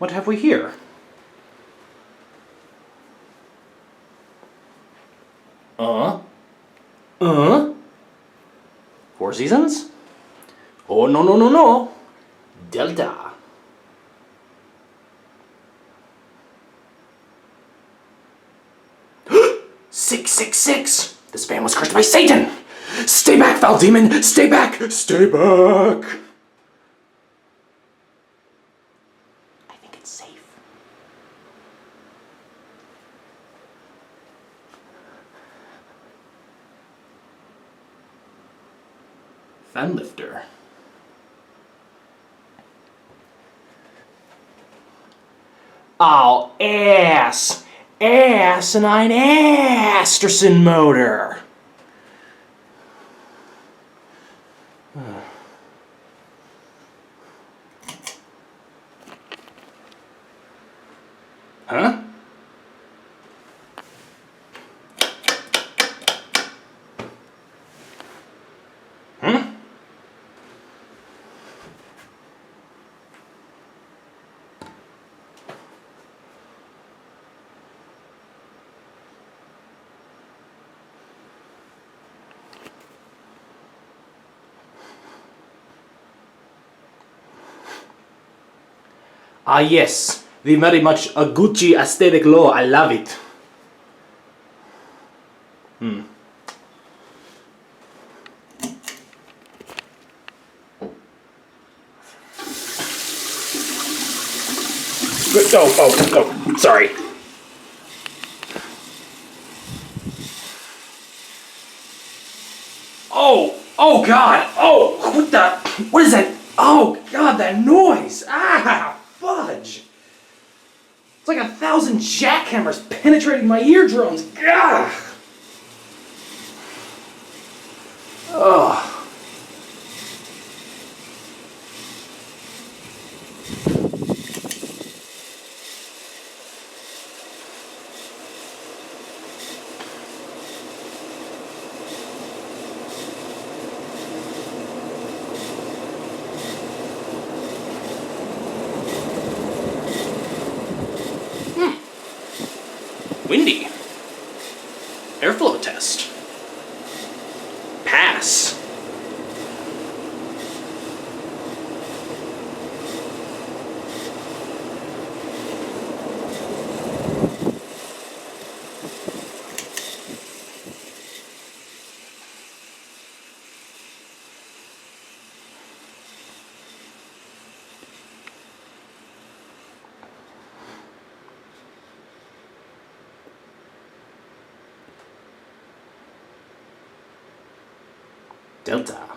What have we here? Four Seasons? Oh, no, no, no, no. Delta. Six, six, six. This fan was cursed by Satan. Stay back, foul demon. Stay back. Stay back. I think it's safe. Fan lifter. Oh, ass! Asinine Astrosyn motor! Huh? Ah yes, the very much a Gucci aesthetic law, I love it. Oh, sorry. Oh God, what is that? Oh God, that noise! Ah, fudge! It's like 1,000 jackhammers penetrating my eardrums. Gah! Ugh. Windy. Airflow test. Pass. Delta.